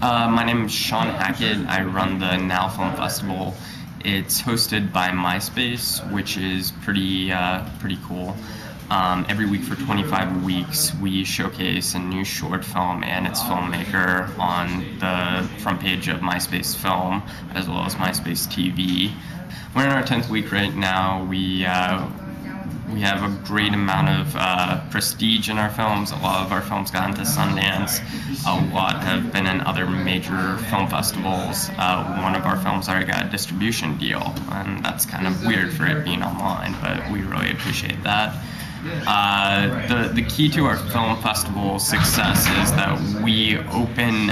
My name is Sean Hackett. I run the Now Film Festival. It's hosted by MySpace, which is pretty cool. Every week for 25 weeks, we showcase a new short film and its filmmaker on the front page of MySpace Film, as well as MySpace TV. We're in our 10th week right now. We have a great amount of prestige in our films. A lot of our films got into Sundance. A lot have been in other major film festivals. One of our films already got a distribution deal, and that's kind of weird for it being online, but we really appreciate that. The key to our film festival success is that we open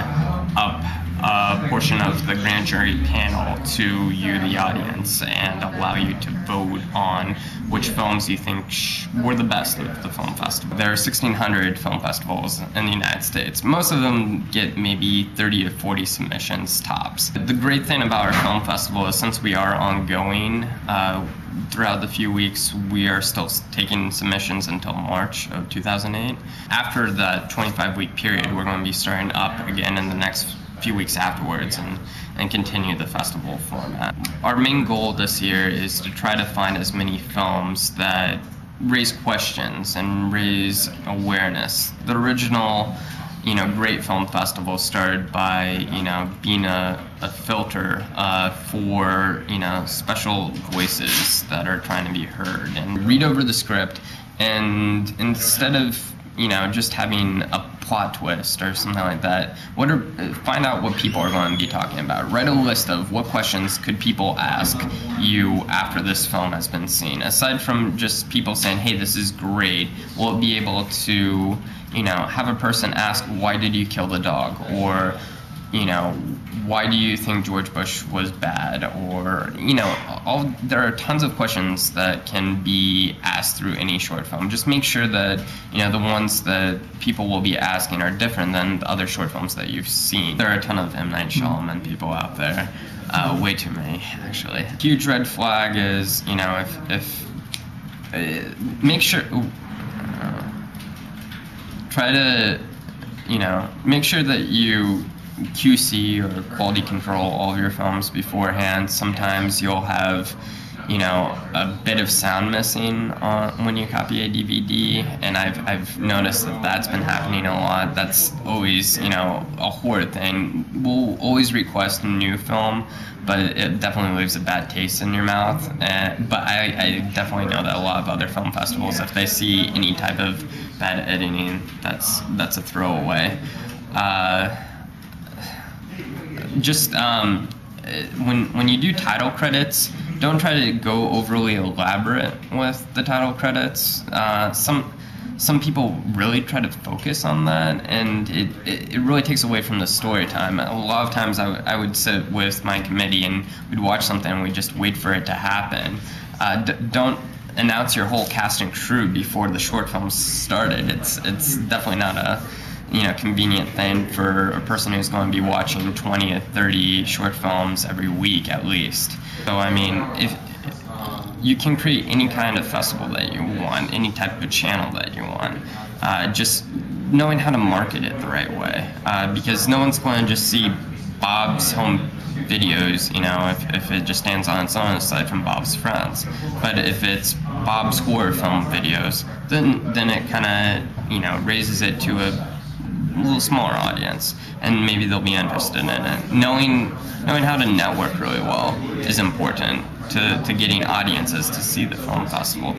up a portion of the grand jury panel to you, the audience, and allow you to vote on which films you think were the best of the film festival. There are 1,600 film festivals in the United States. Most of them get maybe 30 to 40 submissions tops. The great thing about our film festival is, since we are ongoing, throughout the few weeks, we are still taking submissions until March of 2008. After that 25-week period, we're going to be starting up again in the next few weeks afterwards and continue the festival format. Our main goal this year is to try to find as many films that raise questions and raise awareness. The original, great film festival started by, being a filter for, special voices that are trying to be heard. And read over the script, and instead of just having a plot twist or something like that, find out what people are going to be talking about. Write a list of what questions could people ask you after this film has been seen. Aside from just people saying, hey, this is great, we'll be able to, have a person ask, why did you kill the dog? Or, why do you think George Bush was bad? Or, there are tons of questions that can be asked through any short film. Just make sure that, the ones that people will be asking are different than the other short films that you've seen. There are a ton of M. Night Shyamalan people out there. Way too many, actually. Huge red flag is, make sure, try to, make sure that you QC or quality control all of your films beforehand. Sometimes you'll have, a bit of sound missing when you copy a DVD, and I've noticed that that's been happening a lot. That's always, a horrid thing. We'll always request a new film, but it definitely leaves a bad taste in your mouth. But I definitely know that a lot of other film festivals, if they see any type of bad editing, that's a throwaway. When you do title credits, don't try to go overly elaborate with the title credits. Some people really try to focus on that, and it really takes away from the story time. A lot of times I would sit with my committee and we'd watch something and we'd just wait for it to happen. Don't announce your whole cast and crew before the short film started. It's definitely not a convenient thing for a person who's going to be watching 20 to 30 short films every week at least. So if you can create any kind of festival that you want, any type of channel that you want, just knowing how to market it the right way, because no one's going to just see Bob's home videos, if it just stands on its own aside from Bob's friends. But if it's Bob's horror film videos, then it kind of raises it to a little smaller audience, and maybe they'll be interested in it. Knowing how to network really well is important to getting audiences to see the film festival.